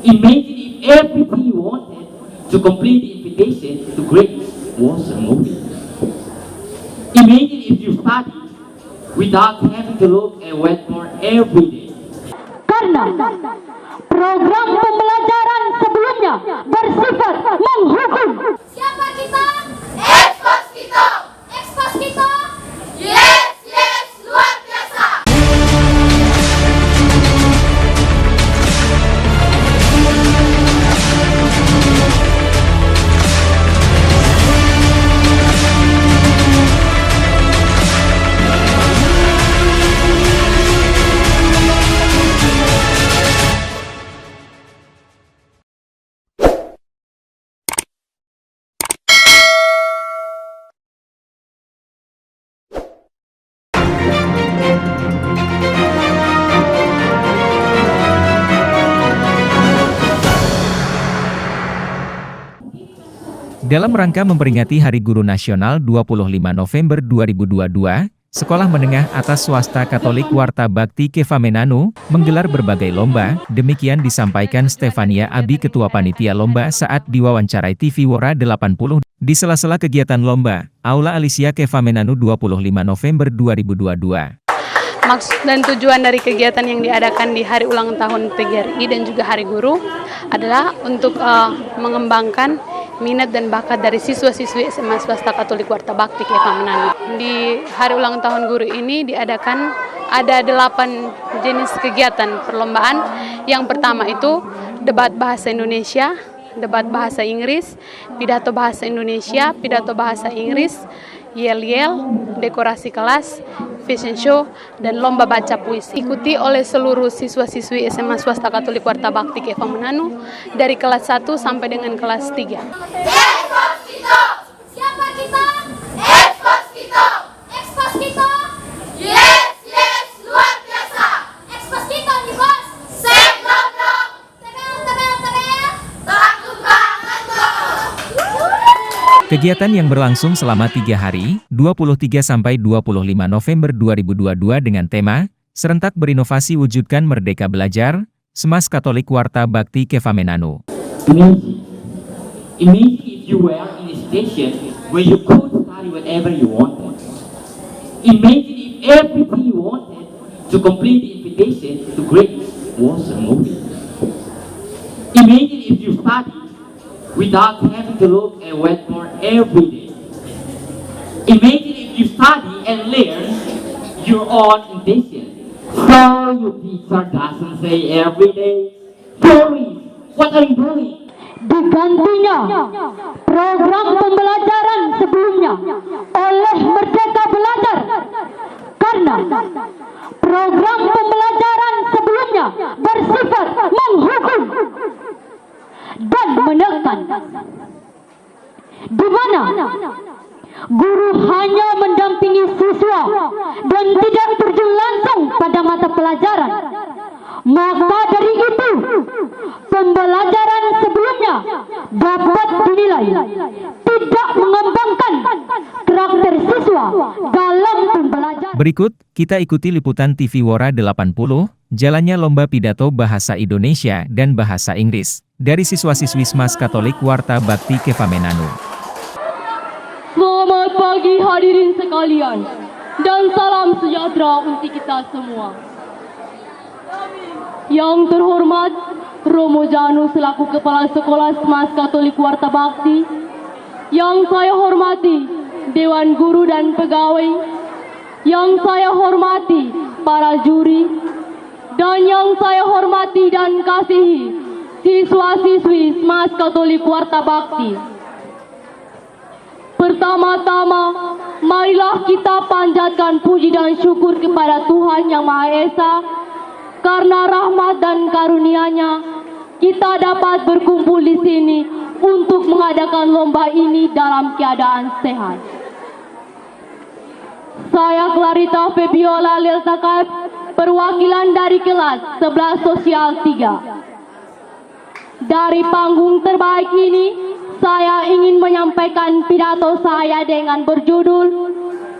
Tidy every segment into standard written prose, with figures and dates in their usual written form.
Imagine if everything you wanted to complete the invitation to grades was removed. Imagine if you study without having to look at whiteboard every day. Karena program pembelajaran sebelumnya bersifat menghukum. Siapa kita? Ekspos kita! Ekspos kita! Yes, yes, luar biasa! Dalam rangka memperingati Hari Guru Nasional 25 November 2022, Sekolah Menengah Atas Swasta Katolik Warta Bakti Kevamenanu menggelar berbagai lomba. Demikian disampaikan Stefania Abi, Ketua Panitia Lomba, saat diwawancarai TV Wora 80. Di sela-sela kegiatan lomba, Aula Alicia Kevamenanu 25 November 2022. Maksud dan tujuan dari kegiatan yang diadakan di hari ulang tahun PGRI dan juga Hari Guru adalah untuk mengembangkan minat dan bakat dari siswa-siswi SMA Swasta Katolik Warta Bakti Kevamenanu. Di hari ulang tahun guru ini diadakan ada 8 jenis kegiatan perlombaan. Yang pertama itu debat bahasa Indonesia, debat bahasa Inggris, pidato bahasa Indonesia, pidato bahasa Inggris, yel-yel, dekorasi kelas, fashion show, dan lomba baca puisi. Ikuti oleh seluruh siswa-siswi SMA Swasta Katolik Warta Bakti Kevamenanu dari kelas 1 sampai dengan kelas 3. Ekspos kita! Siapa kita? Ekspos kita! Ekspos kita! Yes, yes, luar biasa! Ekspos kita nih bos! Sek goblok! Tebel! Takut banget bos! Kegiatan yang berlangsung selama 3 hari, 23 sampai 25 November 2022 dengan tema Serentak Berinovasi Wujudkan Merdeka Belajar, Semas Katolik Warta Bakti Kevamenanu. Imagine if you were in a station where you could study whatever you wanted. Imagine if everything you wanted to complete the invitation to grades was removed. Imagine if you study without having to look at whiteboard every day. Imagine if you study and learn your own invitation. So your teacher doesn't say every day, Joey, what are you doing? Digantinya program pembelajaran sebelumnya oleh Merdeka Belajar. Karena program pembelajaran sebelumnya bersifat menghukum dan menekan, di mana guru hanya mendampingi siswa dan tidak terjun langsung pada mata pelajaran. Maka dari itu, pembelajaran sebelumnya dapat dinilai tidak mengembangkan karakter siswa dalam pembelajaran. Berikut, kita ikuti liputan TV Wora 80, jalannya lomba pidato bahasa Indonesia dan bahasa Inggris dari siswa-siswi SMAS Katolik Warta Bakti Kevamenanu. Selamat pagi hadirin sekalian, dan salam sejahtera untuk kita semua. Yang terhormat Romo Janu selaku Kepala Sekolah SMAS Katolik Warta Bakti, yang saya hormati Dewan Guru dan Pegawai, yang saya hormati para juri, dan yang saya hormati dan kasihi siswa-siswi SMAS Katolik Warta Bakti. Pertama-tama, marilah kita panjatkan puji dan syukur kepada Tuhan Yang Maha Esa. Karena rahmat dan karunia-Nya, kita dapat berkumpul di sini untuk mengadakan lomba ini dalam keadaan sehat. Saya Clarita Febiola Leltakaib, perwakilan dari kelas 11 Sosial 3. Dari panggung terbaik ini, saya ingin menyampaikan pidato saya dengan berjudul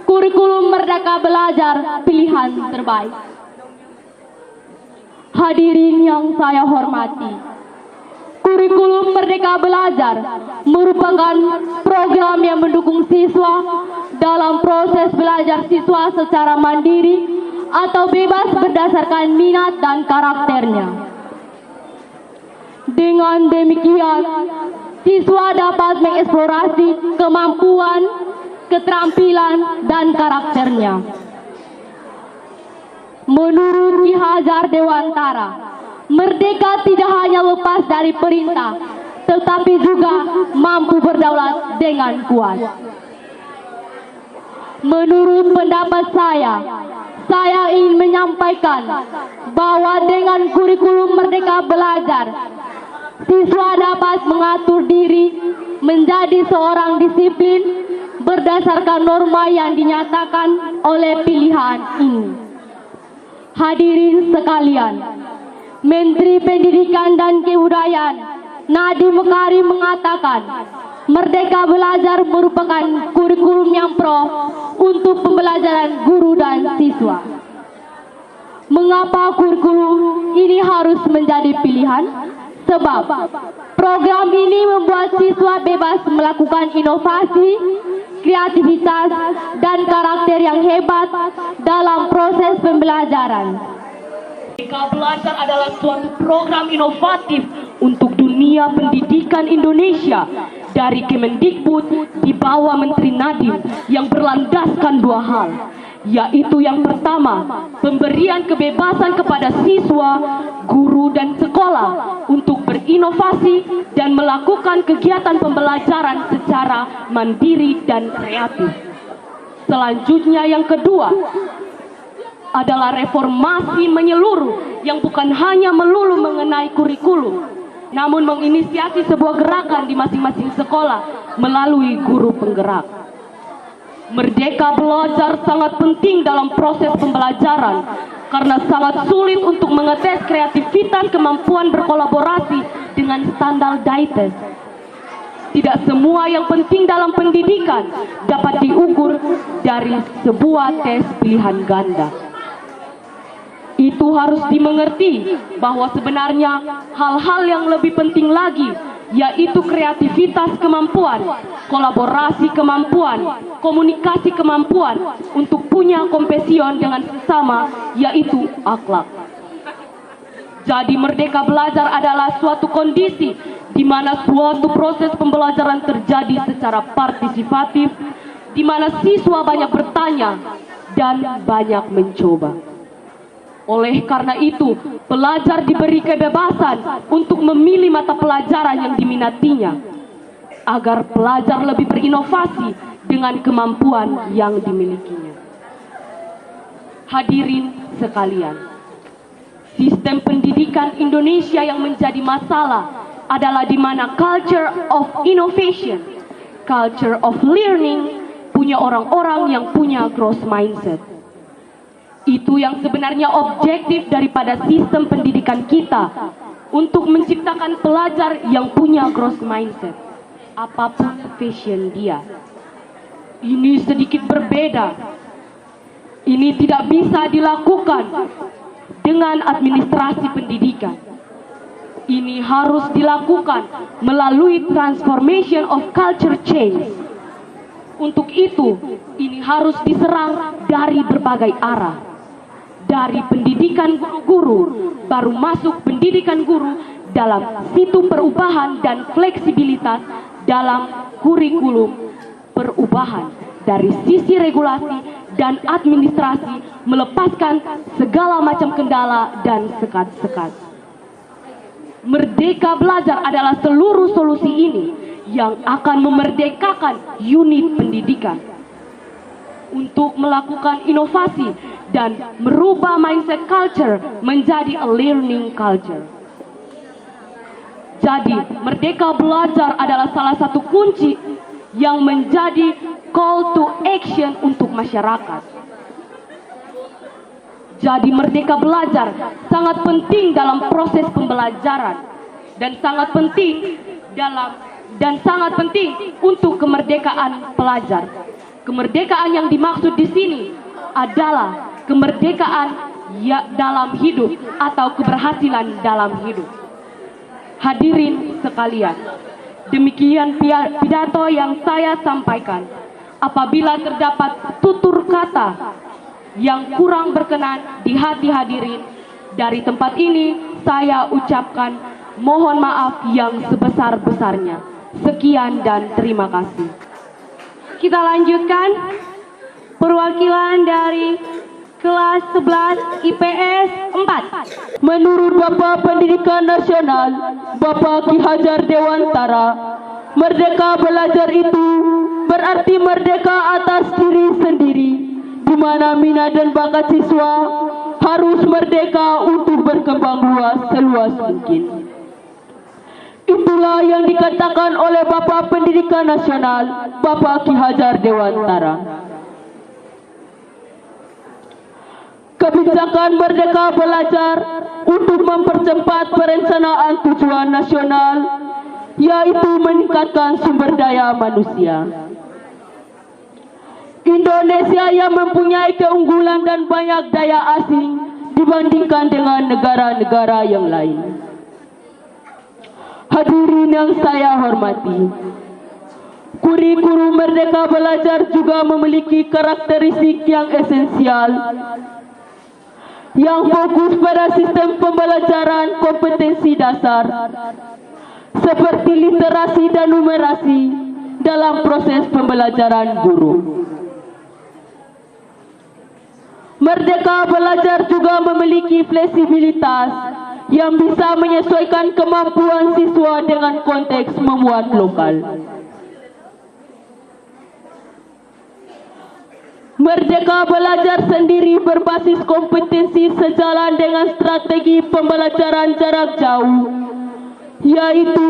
Kurikulum Merdeka Belajar Pilihan Terbaik. Hadirin yang saya hormati, Kurikulum Merdeka Belajar merupakan program yang mendukung siswa dalam proses belajar siswa secara mandiri atau bebas berdasarkan minat dan karakternya. Dengan demikian, siswa dapat mengeksplorasi kemampuan, keterampilan, dan karakternya. Menurut Ki Hajar Dewantara, merdeka tidak hanya lepas dari perintah, tetapi juga mampu berdaulat dengan kuat. Menurut pendapat saya ingin menyampaikan bahwa dengan kurikulum Merdeka Belajar, siswa dapat mengatur diri menjadi seorang disiplin berdasarkan norma yang dinyatakan oleh pilihan ini. Hadirin sekalian, Menteri Pendidikan dan Kebudayaan Nadiem Makarim mengatakan, Merdeka Belajar merupakan kurikulum yang pro untuk pembelajaran guru dan siswa. Mengapa kurikulum ini harus menjadi pilihan? Sebab program ini membuat siswa bebas melakukan inovasi, kreativitas, dan karakter yang hebat dalam proses pembelajaran. Merdeka Belajar adalah suatu program inovatif untuk dunia pendidikan Indonesia dari Kemendikbud di bawah Menteri Nadiem yang berlandaskan dua hal, yaitu yang pertama, pemberian kebebasan kepada siswa, guru, dan sekolah untuk berinovasi dan melakukan kegiatan pembelajaran secara mandiri dan kreatif. Selanjutnya yang kedua adalah reformasi menyeluruh yang bukan hanya melulu mengenai kurikulum, namun menginisiasi sebuah gerakan di masing-masing sekolah melalui guru penggerak. Merdeka Belajar sangat penting dalam proses pembelajaran karena sangat sulit untuk mengetes kreativitas kemampuan berkolaborasi dengan standardized. Tidak semua yang penting dalam pendidikan dapat diukur dari sebuah tes pilihan ganda. Itu harus dimengerti bahwa sebenarnya hal-hal yang lebih penting lagi, yaitu kreativitas kemampuan, kolaborasi kemampuan, komunikasi kemampuan untuk punya kompesion dengan sesama, yaitu akhlak. Jadi Merdeka Belajar adalah suatu kondisi di mana suatu proses pembelajaran terjadi secara partisipatif, di mana siswa banyak bertanya dan banyak mencoba. Oleh karena itu, pelajar diberi kebebasan untuk memilih mata pelajaran yang diminatinya, agar pelajar lebih berinovasi dengan kemampuan yang dimilikinya. Hadirin sekalian, sistem pendidikan Indonesia yang menjadi masalah adalah di mana culture of innovation, culture of learning punya orang-orang yang punya growth mindset. Itu yang sebenarnya objektif daripada sistem pendidikan kita, untuk menciptakan pelajar yang punya growth mindset, apapun passion dia. Ini sedikit berbeda. Ini tidak bisa dilakukan dengan administrasi pendidikan. Ini harus dilakukan melalui transformation of culture change. Untuk itu, ini harus diserang dari berbagai arah. Dari pendidikan guru-guru, baru masuk pendidikan guru dalam situ perubahan dan fleksibilitas dalam kurikulum perubahan. Dari sisi regulasi dan administrasi, melepaskan segala macam kendala dan sekat-sekat. Merdeka Belajar adalah seluruh solusi ini yang akan memerdekakan unit pendidikan untuk melakukan inovasi dan merubah mindset culture menjadi a learning culture. Jadi, Merdeka Belajar adalah salah satu kunci yang menjadi call to action untuk masyarakat. Jadi, Merdeka Belajar sangat penting dalam proses pembelajaran dan sangat penting untuk kemerdekaan pelajar. Kemerdekaan yang dimaksud di sini adalah kemerdekaan dalam hidup atau keberhasilan dalam hidup. Hadirin sekalian, demikian pidato yang saya sampaikan. Apabila terdapat tutur kata yang kurang berkenan di hati hadirin, dari tempat ini saya ucapkan mohon maaf yang sebesar-besarnya. Sekian dan terima kasih. Kita lanjutkan perwakilan dari kelas 11 IPS 4. Menurut Bapak Pendidikan Nasional, Bapak Ki Hajar Dewantara, merdeka belajar itu berarti merdeka atas diri sendiri, di mana minat dan bakat siswa harus merdeka untuk berkembang luas seluas mungkin. Itulah yang dikatakan oleh Bapak Pendidikan Nasional, Bapak Ki Hajar Dewantara. Kebijakan Merdeka Belajar untuk mempercepat perencanaan tujuan nasional, yaitu meningkatkan sumber daya manusia. Indonesia yang mempunyai keunggulan dan banyak daya asing dibandingkan dengan negara-negara yang lain. Hadirin yang saya hormati, kurikulum Merdeka Belajar juga memiliki karakteristik yang esensial, yang fokus pada sistem pembelajaran kompetensi dasar, seperti literasi dan numerasi dalam proses pembelajaran guru. Merdeka Belajar juga memiliki fleksibilitas yang bisa menyesuaikan kemampuan siswa dengan konteks memuat lokal. Merdeka Belajar sendiri berbasis kompetensi sejalan dengan strategi pembelajaran jarak jauh, yaitu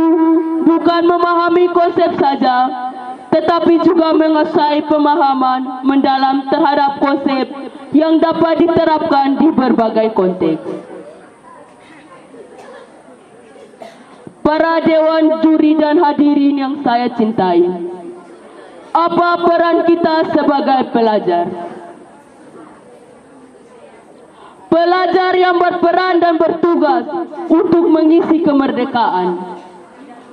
bukan memahami konsep saja, tetapi juga menguasai pemahaman mendalam terhadap konsep yang dapat diterapkan di berbagai konteks. Para dewan juri dan hadirin yang saya cintai, apa peran kita sebagai pelajar? Pelajar yang berperan dan bertugas untuk mengisi kemerdekaan.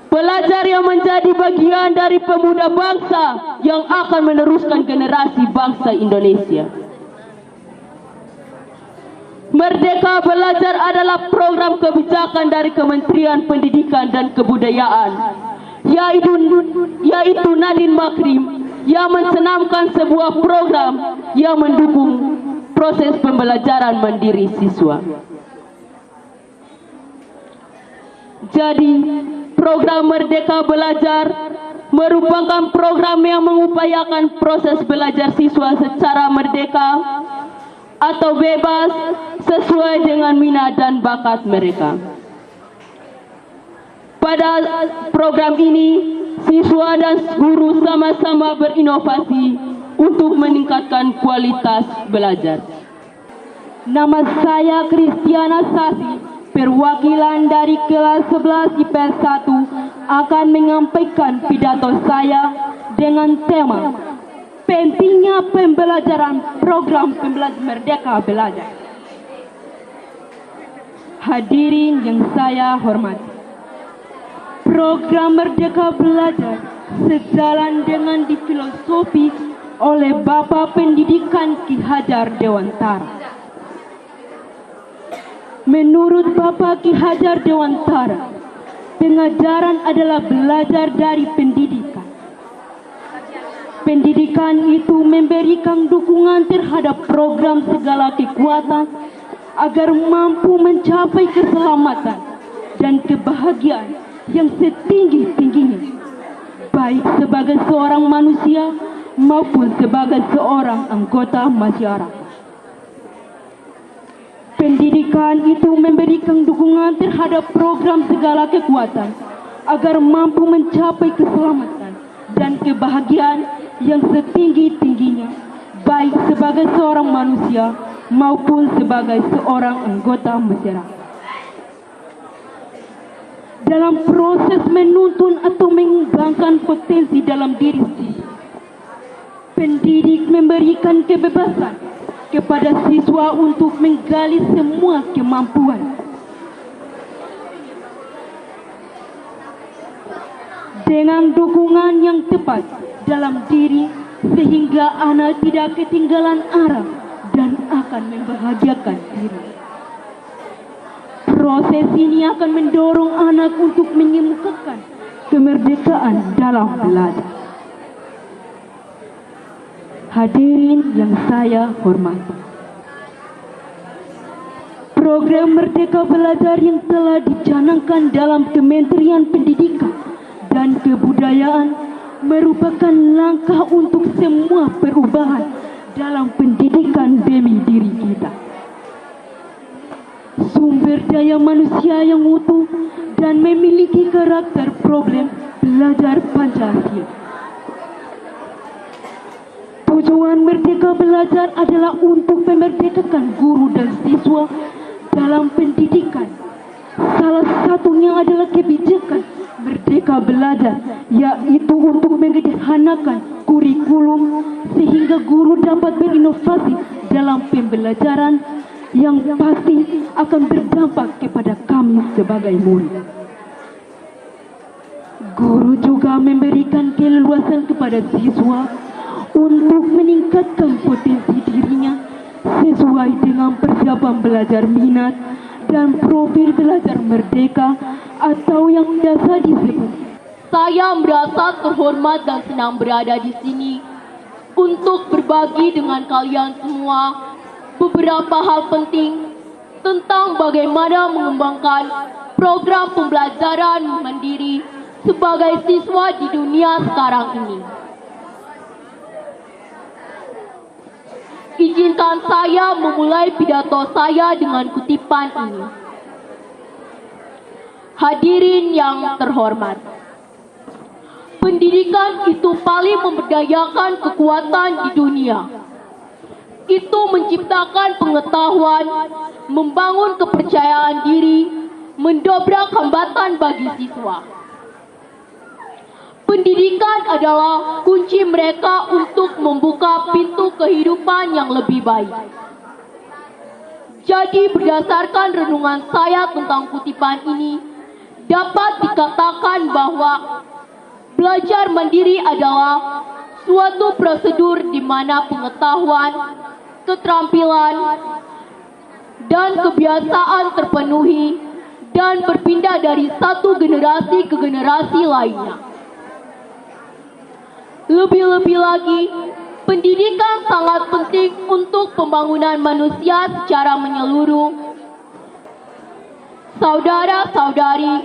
Pelajar yang menjadi bagian dari pemuda bangsa yang akan meneruskan generasi bangsa Indonesia. Merdeka Belajar adalah program kebijakan dari Kementerian Pendidikan dan Kebudayaan, yaitu Nadine Makarim, yang mencanangkan sebuah program yang mendukung proses pembelajaran mandiri siswa. Jadi, program Merdeka Belajar merupakan program yang mengupayakan proses belajar siswa secara merdeka atau bebas sesuai dengan minat dan bakat mereka. Pada program ini, siswa dan guru sama-sama berinovasi untuk meningkatkan kualitas belajar. Nama saya Kristiana Sasi, perwakilan dari kelas 11 IPS 1 akan menyampaikan pidato saya dengan tema pentingnya pembelajaran program pembelajaran Merdeka Belajar. Hadirin yang saya hormati, program Merdeka Belajar sejalan dengan difilosofi oleh Bapak Pendidikan Ki Hajar Dewantara. Menurut Bapak Ki Hajar Dewantara, pengajaran adalah belajar dari pendidikan. Pendidikan itu memberikan dukungan terhadap program segala kekuatan agar mampu mencapai keselamatan dan kebahagiaan yang setinggi-tingginya, baik sebagai seorang manusia maupun sebagai seorang anggota masyarakat. Pendidikan itu memberikan dukungan terhadap program segala kekuatan agar mampu mencapai keselamatan dan kebahagiaan yang setinggi-tingginya, baik sebagai seorang manusia maupun sebagai seorang anggota masyarakat. Dalam proses menuntun atau mengembangkan potensi dalam diri siswa, pendidik memberikan kebebasan kepada siswa untuk menggali semua kemampuan. dengan dukungan yang tepat dalam diri sehingga anak tidak ketinggalan arah dan akan membahagiakan diri. Proses ini akan mendorong anak untuk mengemukakan kemerdekaan dalam belajar. Hadirin yang saya hormati, program Merdeka Belajar yang telah dicanangkan dalam Kementerian Pendidikan dan Kebudayaan merupakan langkah untuk semua perubahan dalam pendidikan demi diri kita. Sumber daya manusia yang utuh dan memiliki karakter problem belajar Pancasila. Tujuan Merdeka Belajar adalah untuk memerdekakan guru dan siswa dalam pendidikan. Salah satunya adalah kebijakan Merdeka Belajar, yaitu untuk menyederhanakan kurikulum sehingga guru dapat berinovasi dalam pembelajaran yang pasti akan berdampak kepada kami sebagai murid. Guru juga memberikan keleluasan kepada siswa untuk meningkatkan potensi dirinya sesuai dengan persiapan belajar minat dan profil belajar merdeka atau yang biasa disebut. Saya merasa terhormat dan senang berada di sini untuk berbagi dengan kalian semua beberapa hal penting tentang bagaimana mengembangkan program pembelajaran mandiri sebagai siswa di dunia sekarang ini. Izinkan saya memulai pidato saya dengan kutipan ini. Hadirin yang terhormat, pendidikan itu paling memberdayakan kekuatan di dunia. Itu menciptakan pengetahuan, membangun kepercayaan diri, mendobrak hambatan bagi siswa. Pendidikan adalah kunci mereka untuk membuka pintu kehidupan yang lebih baik. Jadi berdasarkan renungan saya tentang kutipan ini, dapat dikatakan bahwa belajar mandiri adalah suatu prosedur di mana pengetahuan, keterampilan, dan kebiasaan terpenuhi dan berpindah dari satu generasi ke generasi lainnya. Lebih-lebih lagi, pendidikan sangat penting untuk pembangunan manusia secara menyeluruh. Saudara-saudari,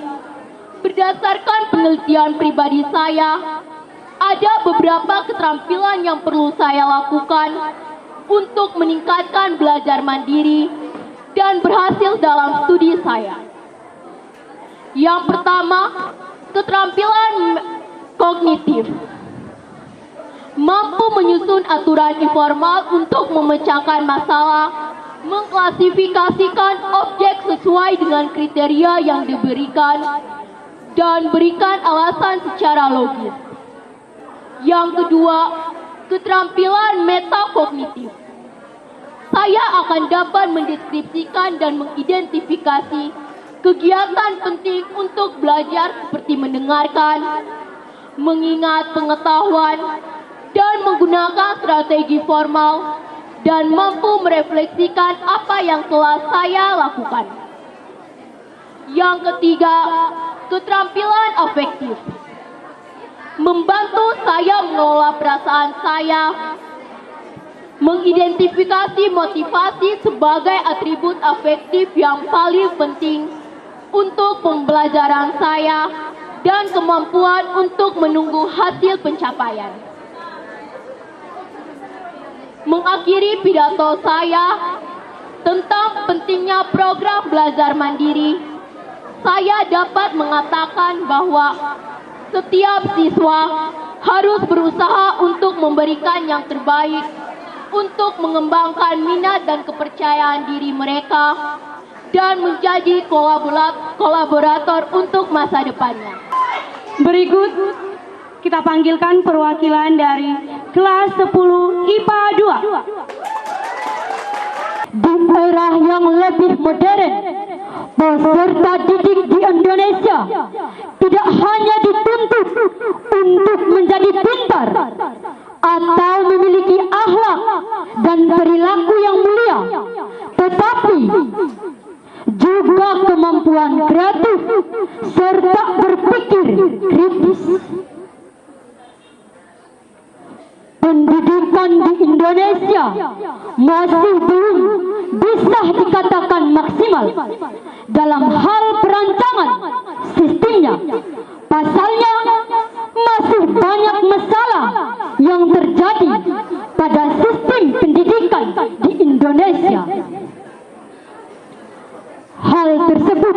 berdasarkan penelitian pribadi saya, ada beberapa keterampilan yang perlu saya lakukan untuk meningkatkan belajar mandiri dan berhasil dalam studi saya. Yang pertama, keterampilan kognitif. Mampu menyusun aturan informal untuk memecahkan masalah, mengklasifikasikan objek sesuai dengan kriteria yang diberikan, dan berikan alasan secara logis. Yang kedua, keterampilan metakognitif. Saya akan dapat mendeskripsikan dan mengidentifikasi kegiatan penting untuk belajar seperti mendengarkan, mengingat pengetahuan, dan menggunakan strategi formal dan mampu merefleksikan apa yang telah saya lakukan. Yang ketiga, keterampilan afektif. Membantu saya mengelola perasaan saya, mengidentifikasi motivasi sebagai atribut afektif yang paling penting untuk pembelajaran saya dan kemampuan untuk menunggu hasil pencapaian. Mengakhiri pidato saya tentang pentingnya program belajar mandiri, saya dapat mengatakan bahwa setiap siswa harus berusaha untuk memberikan yang terbaik untuk mengembangkan minat dan kepercayaan diri mereka dan menjadi kolaborator untuk masa depannya. Berikut kita panggilkan perwakilan dari kelas 10 IPA 2. Di era yang lebih modern, peserta didik di Indonesia tidak hanya dituntut serta berpikir kritis. Pendidikan di Indonesia masih belum bisa dikatakan maksimal dalam hal perancangan sistemnya. Pasalnya, masih banyak masalah yang terjadi pada sistem pendidikan di Indonesia. Hal tersebut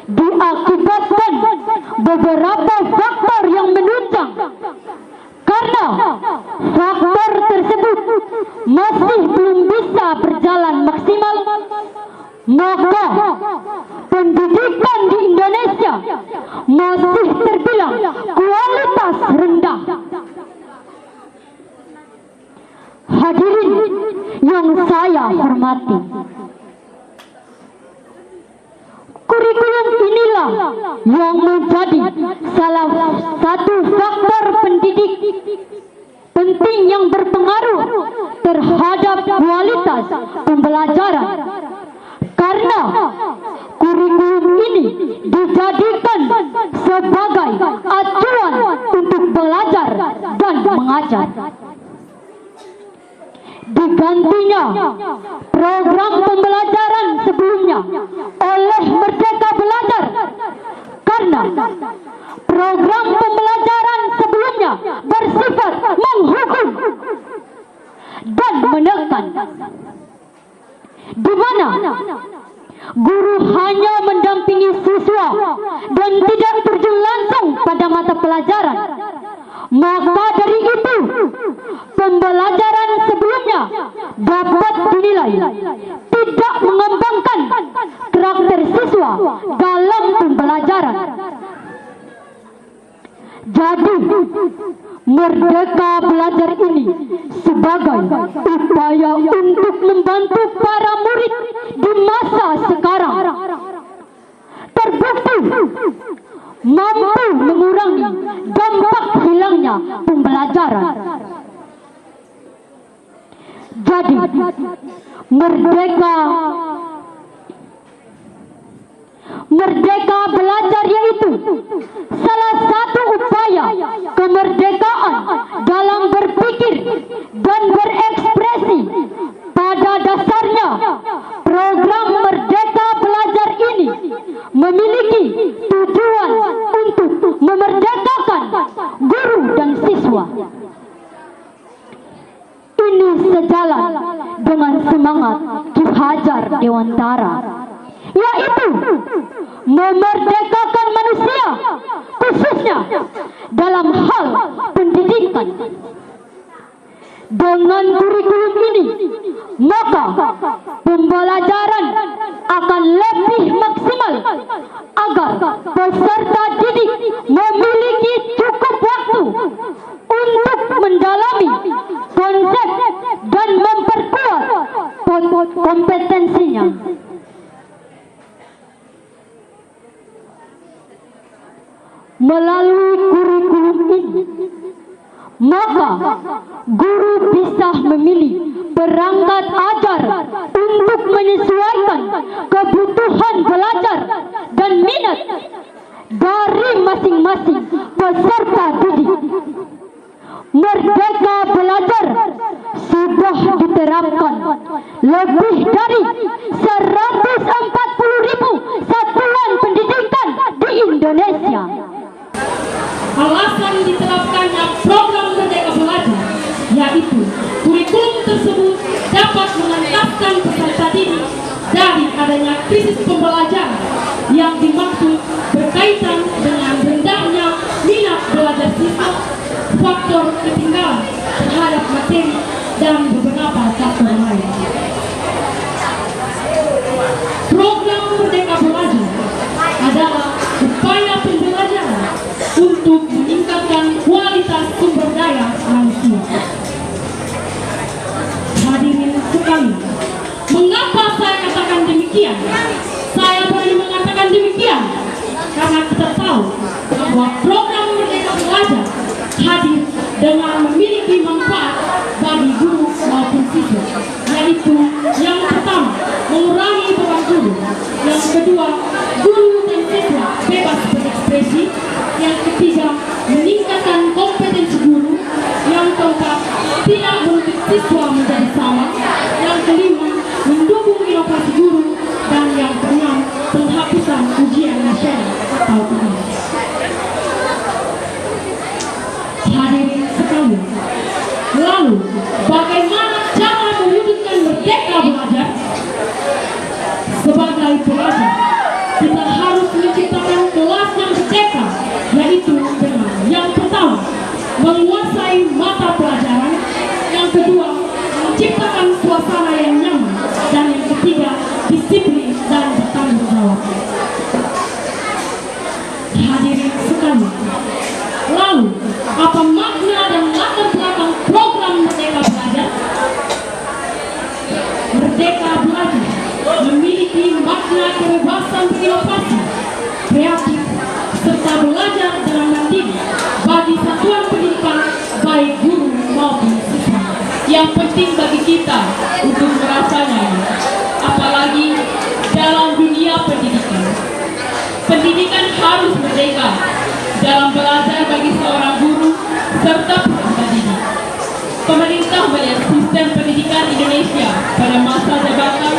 diakibatkan beberapa faktor yang menunjang. Karena faktor tersebut masih belum bisa berjalan maksimal, maka pendidikan di Indonesia masih terbilang kualitas rendah. Hadirin yang saya hormati, kurikulum inilah yang menjadi salah satu faktor pendidik penting yang berpengaruh terhadap kualitas pembelajaran. Karena kurikulum ini dijadikan sebagai acuan untuk belajar dan mengajar. Digantinya program pembelajaran sebelumnya oleh Merdeka Belajar, karena program pembelajaran sebelumnya bersifat menghukum dan menekan, di mana guru hanya mendampingi siswa dan tidak terjun langsung pada mata pelajaran. Maka dari itu, pembelajaran sebelumnya dapat dinilai tidak mengembangkan karakter siswa dalam pembelajaran. Jadi, Merdeka Belajar ini sebagai upaya untuk membantu para murid di masa sekarang terbukti mampu mengurangi dampak hilangnya pembelajaran. Jadi, Merdeka Belajar yaitu salah satu upaya kemerdekaan dalam berpikir dan berekspresi. Pada dasarnya, program Merdeka Belajar ini memiliki tujuan untuk memerdekakan guru dan siswa. Ini sejalan dengan semangat Ki Hajar Dewantara, yaitu memerdekakan manusia, khususnya dalam hal pendidikan. Dengan kurikulum ini, maka pembelajaran akan lebih maksimal agar peserta didik memiliki cukup waktu untuk mendalami konsep dan memperkuat kompetensinya. Melalui kurikulum ini, maka guru bisa memilih perangkat ajar untuk menyesuaikan kebutuhan belajar dan minat dari masing-masing peserta didik. Merdeka Belajar sudah diterapkan lebih dari 140.000 satuan pendidikan di Indonesia. Alasan diterapkannya program Merdeka Belajar yaitu kurikulum tersebut dapat mengentaskan peserta didik dari adanya krisis pembelajaran yang dimaksud berkaitan dengan rendahnya minat belajar siswa, faktor ketinggalan terhadap materi, dan beberapa faktor lain. Program Merdeka Belajar adalah upaya pembelajaran untuk meningkatkan kualitas sumber daya manusia. Hadirin sekalian, mengapa saya katakan demikian? Saya berani mengatakan demikian karena kita tahu bahwa program Merdeka Belajar hadir dengan memiliki manfaat bagi guru maupun siswa, yaitu yang pertama, mengurangi beban guru, yang kedua, guru dan siswa bebas menguasai mata pelajaran. Yang kedua, menciptakan suasana yang nyaman. Dan yang ketiga, disiplin dan bertanggung jawab. Hadirin sekalian, lalu apa makna dan latar belakang program Merdeka Belajar? Merdeka Belajar memiliki makna kebebasan berinovasi, kreatif, serta belajar dengan mandiri bagi satuan pendidikan baik guru maupun siswa. Yang penting bagi kita untuk merasanya, apalagi dalam dunia pendidikan. Pendidikan harus merdeka dalam belajar bagi seorang guru serta peserta didik. Pemerintah melihat sistem pendidikan Indonesia pada masa jabatan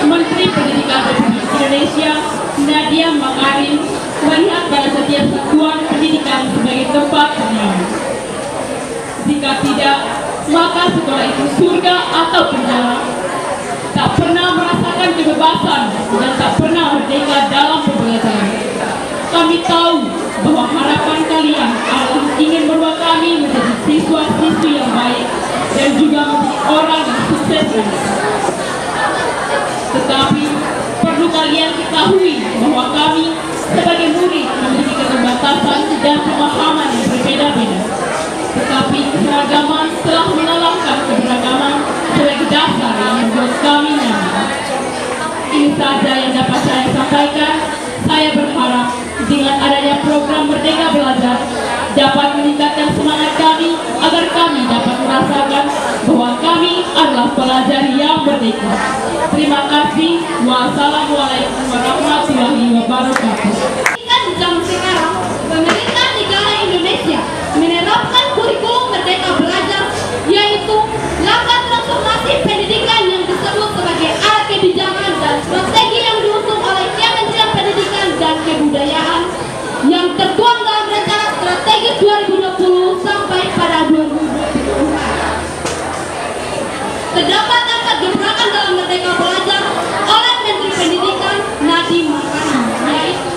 Menteri Pendidikan Republik Indonesia Nadiem Makarim melihat pada setiap satuan pendidikan sebagai tempat bernyaman. Jika tidak, maka sekolah itu surga atau penjara. Tak pernah merasakan kebebasan dan tak pernah merdeka dalam pembelajaran. Kami tahu bahwa harapan kalian adalah ingin membawa kami menjadi siswa-siswi yang baik dan juga menjadi orang yang sukses. Tetapi perlu kalian ketahui bahwa kami sebagai murid memiliki keterbatasan dan pemahaman yang berbeda-beda. Tetapi keragaman telah mengalahkan keberagaman sebagai dasar yang membuat kami nyaman. Ini saja yang dapat saya sampaikan. Saya berharap dengan adanya program Merdeka Belajar dapat meningkatkan semangat kami agar kami dapat merasakan bahwa kami adalah pelajar yang merdeka. Terima kasih. Wassalamualaikum warahmatullahi wabarakatuh. Di zaman sekarang, pemerintah negara Indonesia menerapkan kurikulum Merdeka Belajar, yaitu langkah transformasi pendidikan yang disebut sebagai alat kebijakan dan strategi yang diusung oleh Kementerian Pendidikan dan Kebudayaan yang tertuang dalam rencana strategi 2020 sampai pada 2024. Terdapat 4 gebrakan dalam Merdeka Belajar oleh Menteri Pendidikan Nadiem Makarim, yaitu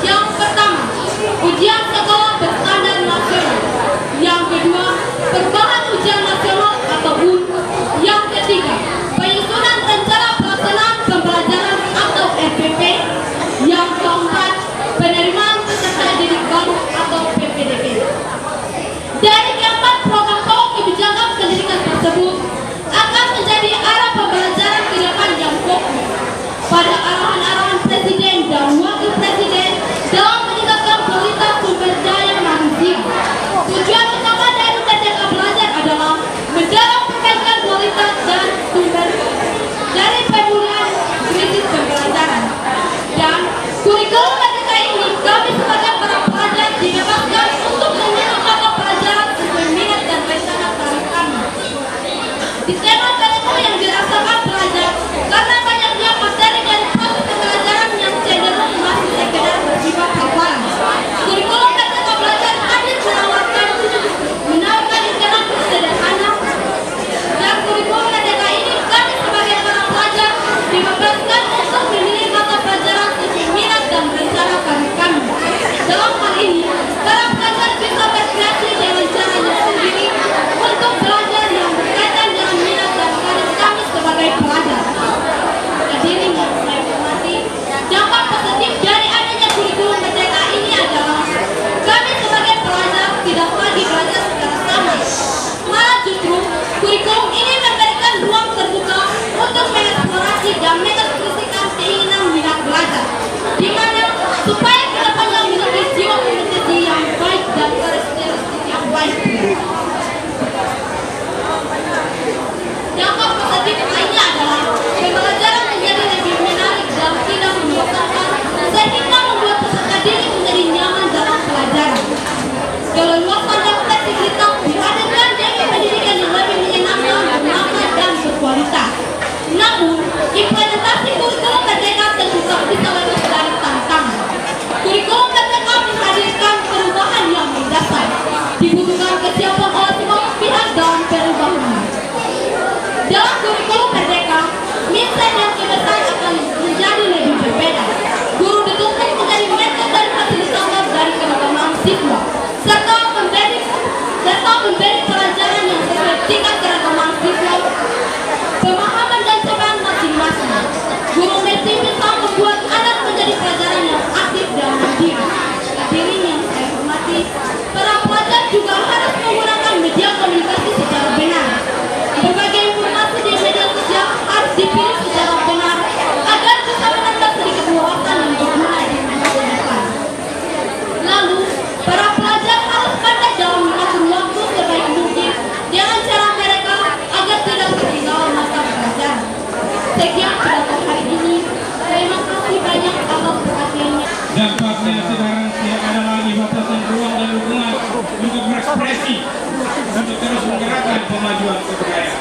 yang pertama, ujian sekolah berstandar nasional. Yang kedua, perubahan ujian nasional atau UN. Yang ketiga, penyusunan rencana pelaksanaan pembelajaran atau RPP. Yang keempat, penerimaan peserta didik baru atau PPDB. Dari keempat program pokok kebijakan pendidikan tersebut akan menjadi arah pembelajaran ke depan yang fokus pada arahan-arahan Presiden dan Wakil Presiden dalam meningkatkan kualitas sumber daya manusia. Tujuan utama dari Merdeka Belajar adalah mendorong perbaikan kualitas dan sumber dari pemulihan krisis pembelajaran. Dan kurikulum Merdeka ini kami sebagai para pelajar dibebaskan untuk memilih mata pelajaran sesuai minat dan rencana tarif kami. Di tema PLTU yang dirasakan pelajar karena banyaknya materi dari proses pembelajaran yang cenderung masih sekedar bersifat hafalan. Kurikulum Merdeka Belajar hadir menawarkan interaksi sederhana, dan kurikulum Merdeka ini kami sebagai para pelajar dibebaskan untuk memilih mata pelajaran sesuai minat dan rencana saatnya sekarang tidak ada lagi batasan ruang dan dukungan untuk berekspresi untuk terus menggerakkan kemajuan kebudayaan.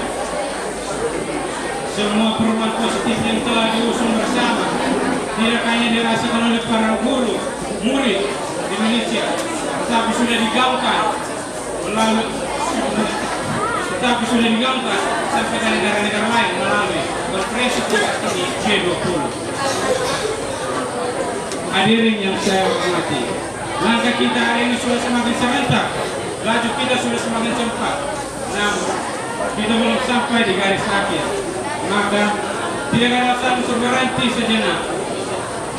Semua perubahan positif yang telah diusung bersama tidak hanya dirasakan oleh para guru, murid di Indonesia, tetapi sudah digaungkan sampai ke negara-negara lain melalui konferensi tingkat tinggi G20. Hadirin yang saya hormati, langkah kita hari ini sudah semakin serentak, laju kita sudah semakin cepat, namun kita belum sampai di garis akhir. Maka tidak ada alasan untuk berhenti sejenak.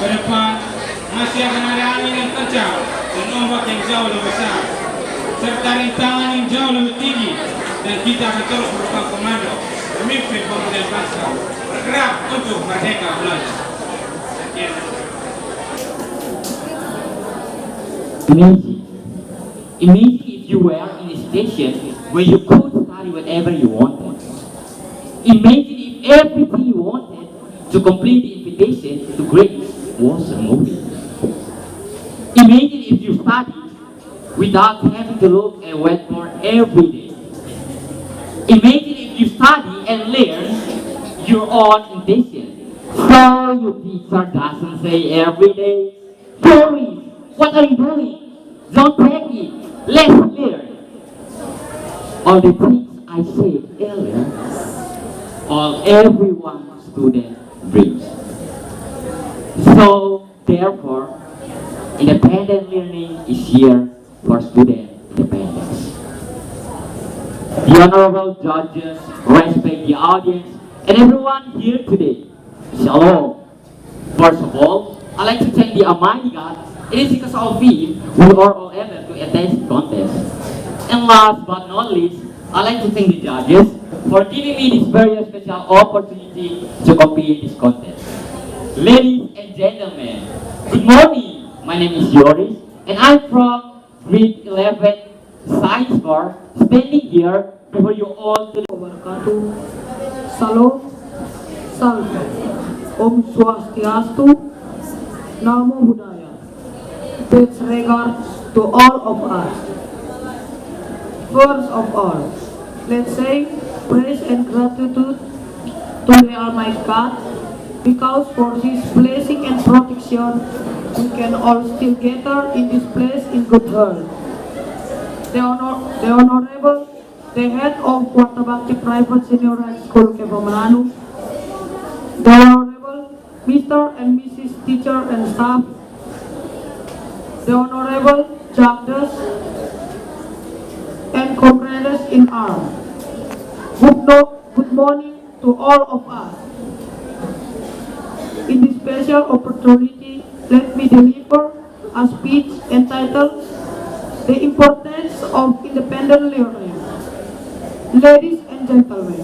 Ke depan masih akan ada angin yang kencang dan ombak yang jauh lebih besar, serta rintangan yang jauh lebih tinggi, dan kita akan terus berpegang komando memimpin pemuda bangsa bergerak untuk merdeka belajar. Sekian. Imagine if you were in a situation where you could study whatever you wanted. Imagine if everything you wanted to complete the invitation to grades was removed. Imagine if you studied without having to look at whiteboard every day. Imagine if you study and learn your own invitation, so your teacher doesn't say every day, "Boris, what are you doing? Don't take it. Let's learn." All the things I said earlier, everyone student dreams. So therefore, independent learning is here for student independence. The honorable judges, respect the audience, and everyone here today. Shalom. First of all, I'd like to thank the Almighty God. It is because of Him we are all able to attend this contest. And last but not least, I'd like to thank the judges for giving me this very special opportunity to compete in this contest. Ladies and gentlemen, good morning. My name is Yoris, and I'm from grade 11 Science Bar, standing here before you all today. Salam, Salve, Om Swastiastu, Namo Buddhaya. With regards to all of us. First of all, let's say praise and gratitude to the Almighty God, because for His blessing and protection, we can all still gather in this place in good health. The Honorable, the head of Warta Bakti Private Senior High School, Kevamananu, the Honorable Mr. and Mrs. Teacher and staff, the Honorable judges and comrades in arms. Good morning to all of us. In this special opportunity, let me deliver a speech entitled "The Importance of Independent Learning." Ladies and gentlemen,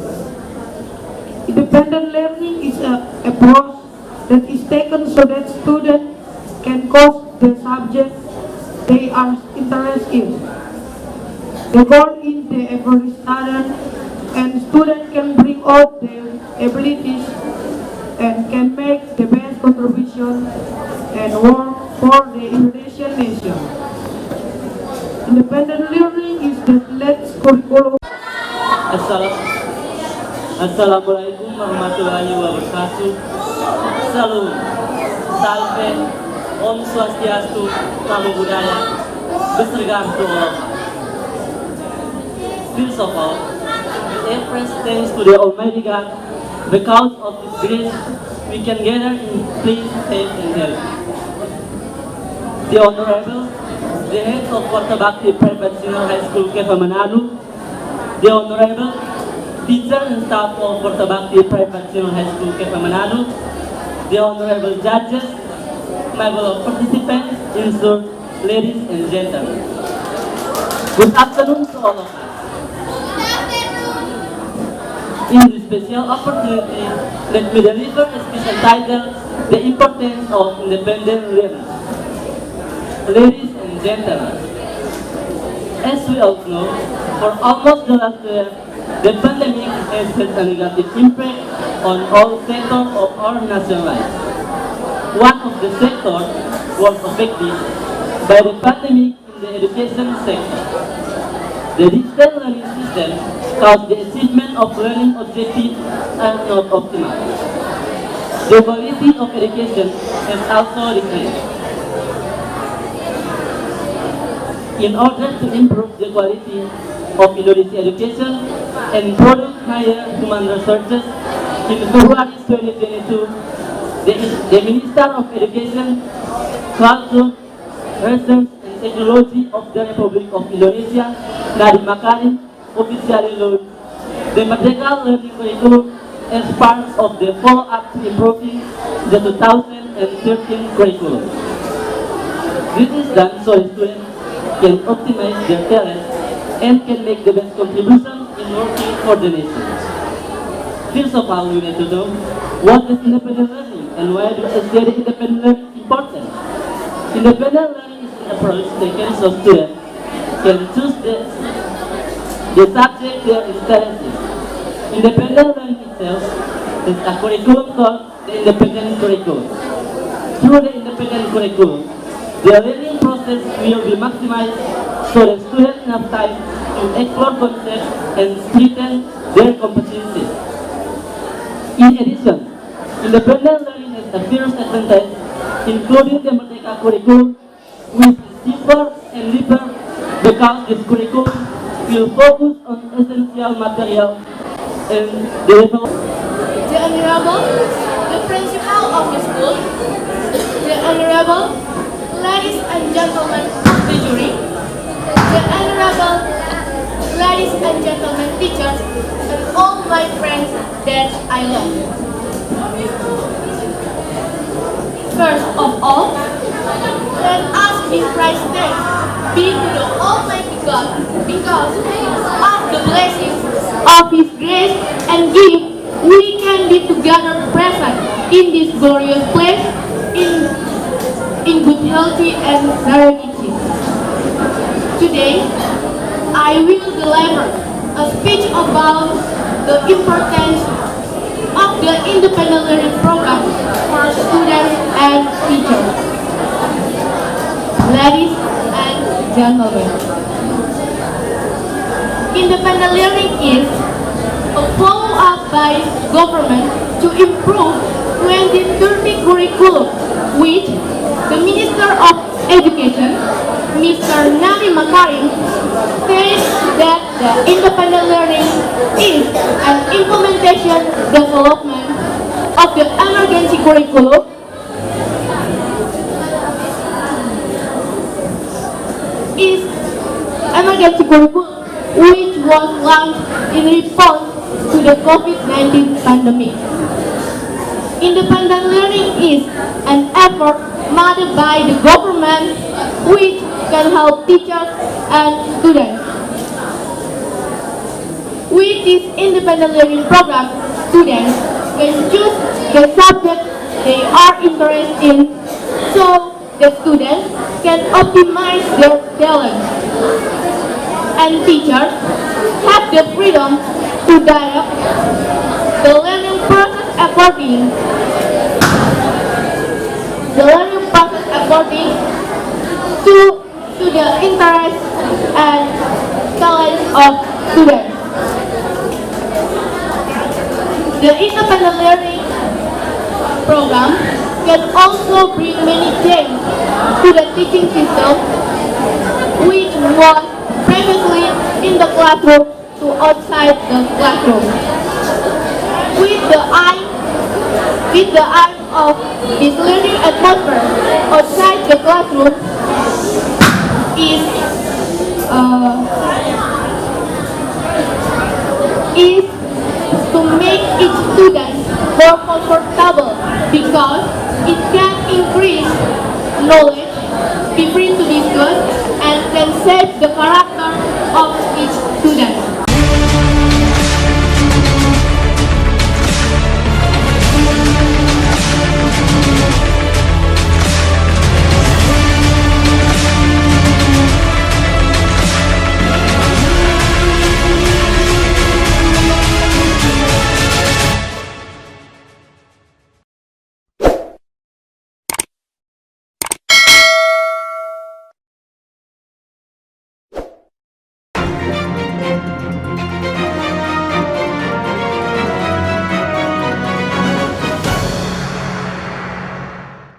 independent learning is a approach that is taken so that students can course the subject they are interested in. The goal is that every student can bring out their abilities and can make the best contribution and work for the Indonesian nation. Independent learning is the latest curriculum. Assalamualaikum warahmatullahi wabarakatuh. Salam, Salve, Om Swastiastu, Namo Buddhaya. With regard to all of us. First of all, we express thanks to the Almighty God. Because of His grace, we can gather in place safe and healthy. The Honorable, the head of Warta Bakti Private Senior High School, Kevamananu, the Honorable teacher and staff of Warta Bakti Private Senior High School, Kevamananu, the Honorable judges, my fellow participants, instructors, ladies and gentlemen. Good afternoon to all of us. In this special opportunity, let me deliver a special title, "The Importance of Independent Learning." Ladies and gentlemen, as we all know, for almost the last year, the pandemic has had a negative impact on all sectors of our national life. One of the sectors was affected by the pandemic in the education sector. The digital learning system caused the achievement of learning objectives are not optimal. The quality of education has also decreased. In order to improve the quality of Indonesia education and produce higher human resources, in February 2022, the Minister of Education, Culture, Research and Technology of the Republic of Indonesia, Nadiem Makarim, officially launched the Merdeka Learning Curriculum as part of the follow-up to improving the 2013 curriculum. This is done so students can optimize their talent and can make the best contribution in working for the nation. First of all, we need to know what is independent learning and why is independent learning important. Independent learning is an approach taken so students can choose the subject they are interested in. Independent learning itself is a curriculum called the independent curriculum. Through the independent curriculum, the learning process will be maximized so that students have time to explore concepts and strengthen their competencies. In addition, independent learning has a first advantage, including the Merdeka curriculum, which is cheaper and cheaper because this curriculum will focus on essential material and the development. The Honorable, the Principal of the school, the Honorable, ladies and gentlemen of the jury, the Honorable, ladies and gentlemen teachers, and all my friends that I love. First of all, let us give Christ thanks be to the Almighty God because of the blessings of His grace and gift we can be together present in this glorious place in good healthy and serenity. Today, I will deliver a speech about the importance of the independent learning program for students and teachers. Ladies and gentlemen, independent learning is a follow-up by government to improve 2030 curriculum, which the Minister of Education, Mr. Nadiem Makarim, says that the independent learning is an implementation development of the emergency curriculum which was launched in response to the COVID-19 pandemic. Independent learning is an effort made by the government which can help teachers and students. With this independent learning program, students can choose the subject they are interested in so the students can optimize their talent. And teachers have the freedom to direct the learning process according to the interest and talent of students. The independent learning program can also bring many changes to the teaching system, which was previously in the classroom to outside the classroom. With the eye of this learning atmosphere outside the classroom is to make each student more comfortable because it can increase knowledge, be free to discuss, and can shape the character of each student.